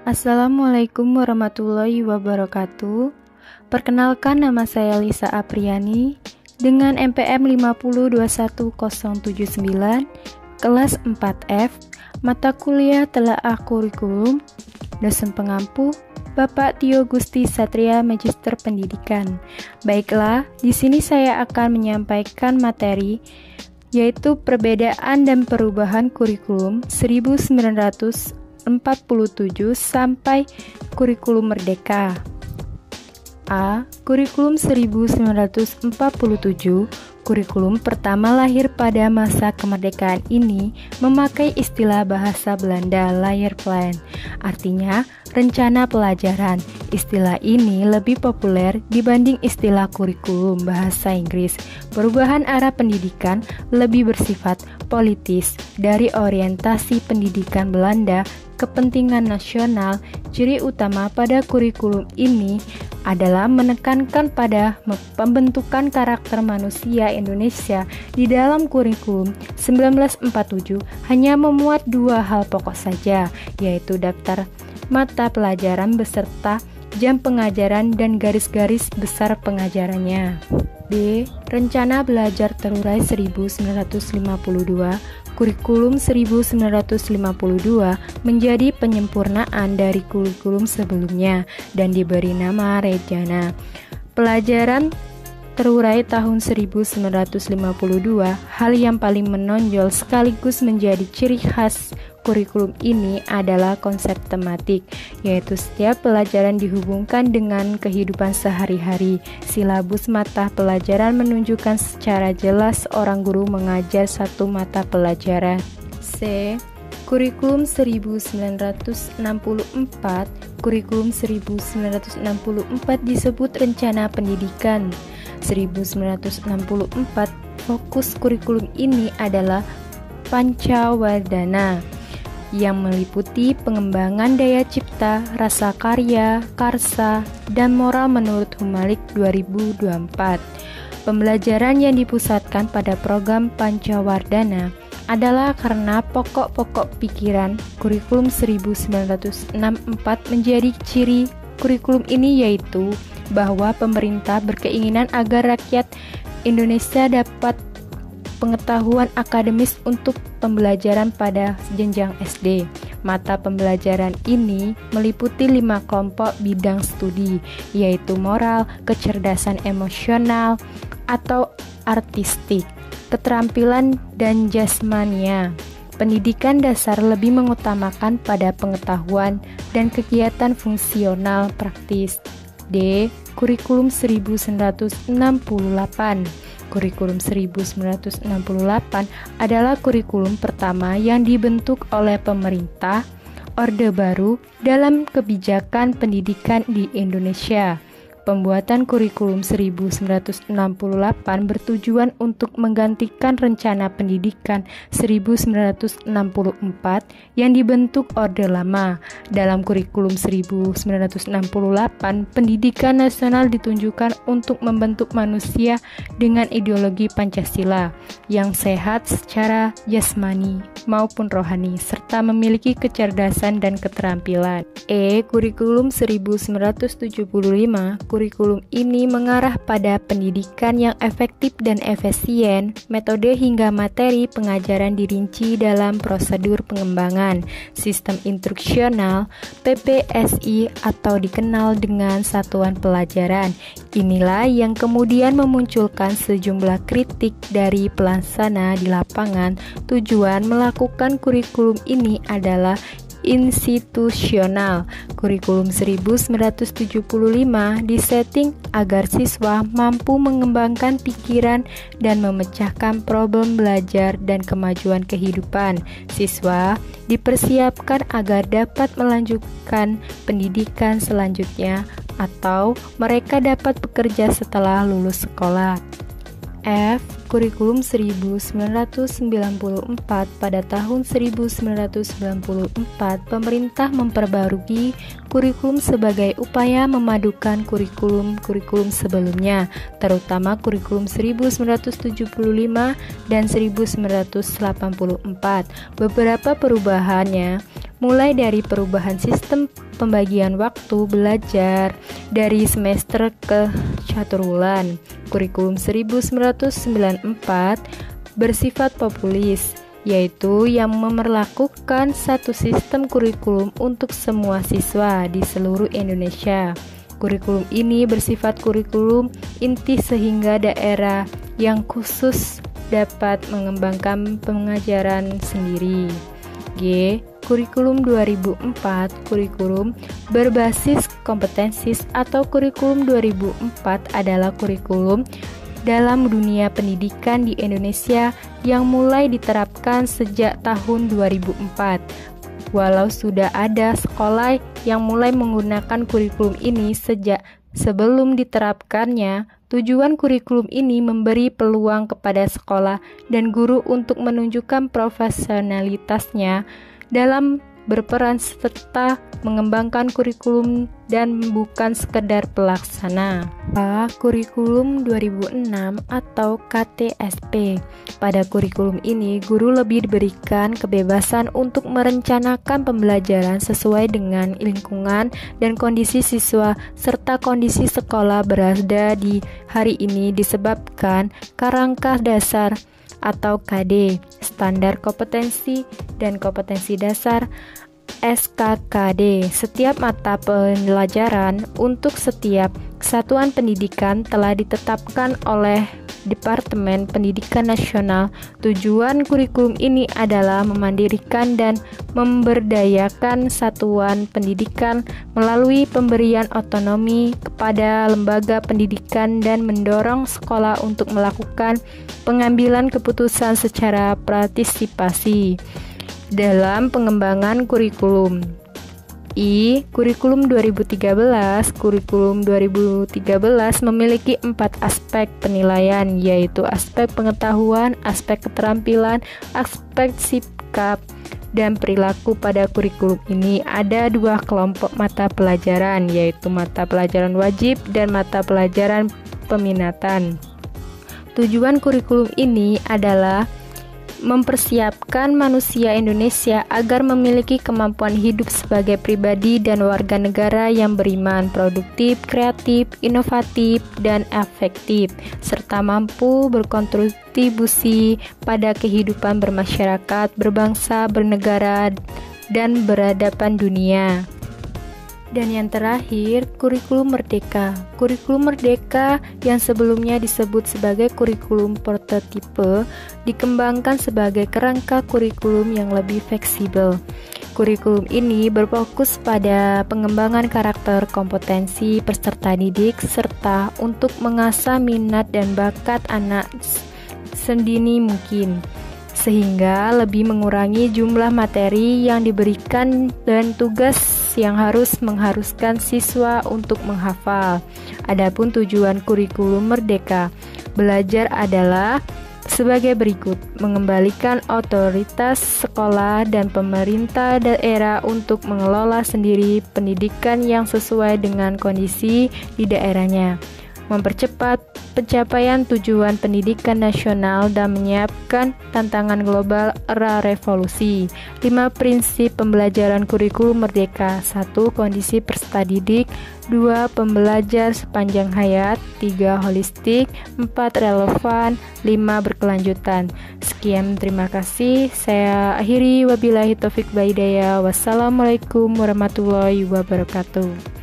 Assalamualaikum warahmatullahi wabarakatuh. Perkenalkan, nama saya Lisa Apriani dengan NPM 5021079, kelas 4F, mata kuliah Telaah Kurikulum, dosen pengampu Bapak Tio Gusti Satria, Magister Pendidikan. Baiklah, di sini saya akan menyampaikan materi yaitu perbedaan dan perubahan kurikulum 1947 sampai kurikulum merdeka. A. Kurikulum 1947. Kurikulum pertama lahir pada masa kemerdekaan ini memakai istilah bahasa Belanda Leerplan, artinya rencana pelajaran. Istilah ini lebih populer dibanding istilah kurikulum bahasa Inggris. Perubahan arah pendidikan lebih bersifat politis dari orientasi pendidikan Belanda kepentingan nasional. Ciri utama pada kurikulum ini adalah menekankan pada pembentukan karakter manusia Indonesia. Di dalam kurikulum 1947 hanya memuat dua hal pokok saja, yaitu daftar mata pelajaran beserta jam pengajaran dan garis-garis besar pengajarannya. B. Rencana belajar terurai 1952. Kurikulum 1952 menjadi penyempurnaan dari kurikulum sebelumnya dan diberi nama Rencana Pelajaran Terurai tahun 1952. Hal yang paling menonjol sekaligus menjadi ciri khas kurikulum ini adalah konsep tematik, yaitu setiap pelajaran dihubungkan dengan kehidupan sehari-hari. Silabus mata pelajaran menunjukkan secara jelas orang guru mengajar satu mata pelajaran. C. Kurikulum 1964. Kurikulum 1964 disebut Rencana Pendidikan 1964. Fokus kurikulum ini adalah Pancawardhana yang meliputi pengembangan daya cipta, rasa karya, karsa, dan moral menurut Humalik 2024. Pembelajaran yang dipusatkan pada program Pancawardhana adalah karena pokok-pokok pikiran kurikulum 1964 menjadi ciri kurikulum ini, yaitu bahwa pemerintah berkeinginan agar rakyat Indonesia dapat pengetahuan akademis untuk pembelajaran pada jenjang SD. Mata pembelajaran ini meliputi 5 kelompok bidang studi, yaitu moral, kecerdasan emosional atau artistik, keterampilan dan jasmania. Pendidikan dasar lebih mengutamakan pada pengetahuan dan kegiatan fungsional praktis. D. Kurikulum 1968. Kurikulum 1968 adalah kurikulum pertama yang dibentuk oleh pemerintah Orde Baru dalam kebijakan pendidikan di Indonesia. Pembuatan kurikulum 1968 bertujuan untuk menggantikan rencana pendidikan 1964 yang dibentuk Orde Lama. Dalam kurikulum 1968, pendidikan nasional ditunjukkan untuk membentuk manusia dengan ideologi Pancasila yang sehat secara jasmani maupun rohani serta memiliki kecerdasan dan keterampilan. E. Kurikulum 1975. Kurikulum ini mengarah pada pendidikan yang efektif dan efisien. Metode hingga materi pengajaran dirinci dalam prosedur pengembangan sistem instruksional PPSI atau dikenal dengan satuan pelajaran. Inilah yang kemudian memunculkan sejumlah kritik dari pelaksana di lapangan. Tujuan melakukan kurikulum ini adalah institusional. Kurikulum 1975 disetting agar siswa mampu mengembangkan pikiran dan memecahkan problem belajar dan kemajuan kehidupan. Siswa dipersiapkan agar dapat melanjutkan pendidikan selanjutnya atau mereka dapat bekerja setelah lulus sekolah. F. kurikulum 1994. Pada tahun 1994, pemerintah memperbarui kurikulum sebagai upaya memadukan kurikulum sebelumnya, terutama kurikulum 1975 dan 1984. Beberapa perubahannya mulai dari perubahan sistem pembagian waktu belajar dari semester ke caturwulan. Kurikulum 1994 bersifat populis, yaitu yang memperlakukan satu sistem kurikulum untuk semua siswa di seluruh Indonesia. Kurikulum ini bersifat kurikulum inti sehingga daerah yang khusus dapat mengembangkan pengajaran sendiri. G. Kurikulum 2004, kurikulum berbasis kompetensi atau kurikulum 2004 adalah kurikulum dalam dunia pendidikan di Indonesia yang mulai diterapkan sejak tahun 2004. Walau sudah ada sekolah yang mulai menggunakan kurikulum ini sejak sebelum diterapkannya, tujuan kurikulum ini memberi peluang kepada sekolah dan guru untuk menunjukkan profesionalitasnya dalam berperan serta mengembangkan kurikulum dan bukan sekedar pelaksana. Kurikulum 2006 atau KTSP. Pada kurikulum ini, guru lebih diberikan kebebasan untuk merencanakan pembelajaran sesuai dengan lingkungan dan kondisi siswa serta kondisi sekolah berada di hari ini disebabkan kerangka dasar atau KD, standar kompetensi dan kompetensi dasar SKKD. Setiap mata pelajaran untuk setiap satuan pendidikan telah ditetapkan oleh Departemen Pendidikan Nasional. Tujuan kurikulum ini adalah memandirikan dan memberdayakan satuan pendidikan melalui pemberian otonomi kepada lembaga pendidikan dan mendorong sekolah untuk melakukan pengambilan keputusan secara partisipasi dalam pengembangan kurikulum. Kurikulum 2013. Kurikulum 2013 memiliki 4 aspek penilaian, yaitu aspek pengetahuan, aspek keterampilan, aspek sikap, dan perilaku. Pada kurikulum ini ada 2 kelompok mata pelajaran, yaitu mata pelajaran wajib dan mata pelajaran peminatan. Tujuan kurikulum ini adalah mempersiapkan manusia Indonesia agar memiliki kemampuan hidup sebagai pribadi dan warga negara yang beriman, produktif, kreatif, inovatif, dan efektif, serta mampu berkontribusi pada kehidupan bermasyarakat, berbangsa, bernegara, dan berhadapan dunia. Dan yang terakhir, kurikulum merdeka. Kurikulum merdeka yang sebelumnya disebut sebagai kurikulum prototipe dikembangkan sebagai kerangka kurikulum yang lebih fleksibel. Kurikulum ini berfokus pada pengembangan karakter, kompetensi peserta didik, serta untuk mengasah minat dan bakat anak sedini mungkin, sehingga lebih mengurangi jumlah materi yang diberikan dan tugas yang mengharuskan siswa untuk menghafal. Adapun tujuan kurikulum merdeka belajar adalah sebagai berikut: mengembalikan otoritas sekolah dan pemerintah daerah untuk mengelola sendiri pendidikan yang sesuai dengan kondisi di daerahnya, mempercepat pencapaian tujuan pendidikan nasional dan menyiapkan tantangan global era revolusi. 5 prinsip pembelajaran kurikulum merdeka. 1. Kondisi peserta didik. 2. Pembelajar sepanjang hayat. 3. Holistik. 4. Relevan. 5. Berkelanjutan. Sekian, terima kasih. Saya akhiri, wabillahi taufik wal hidayah. Wassalamualaikum warahmatullahi wabarakatuh.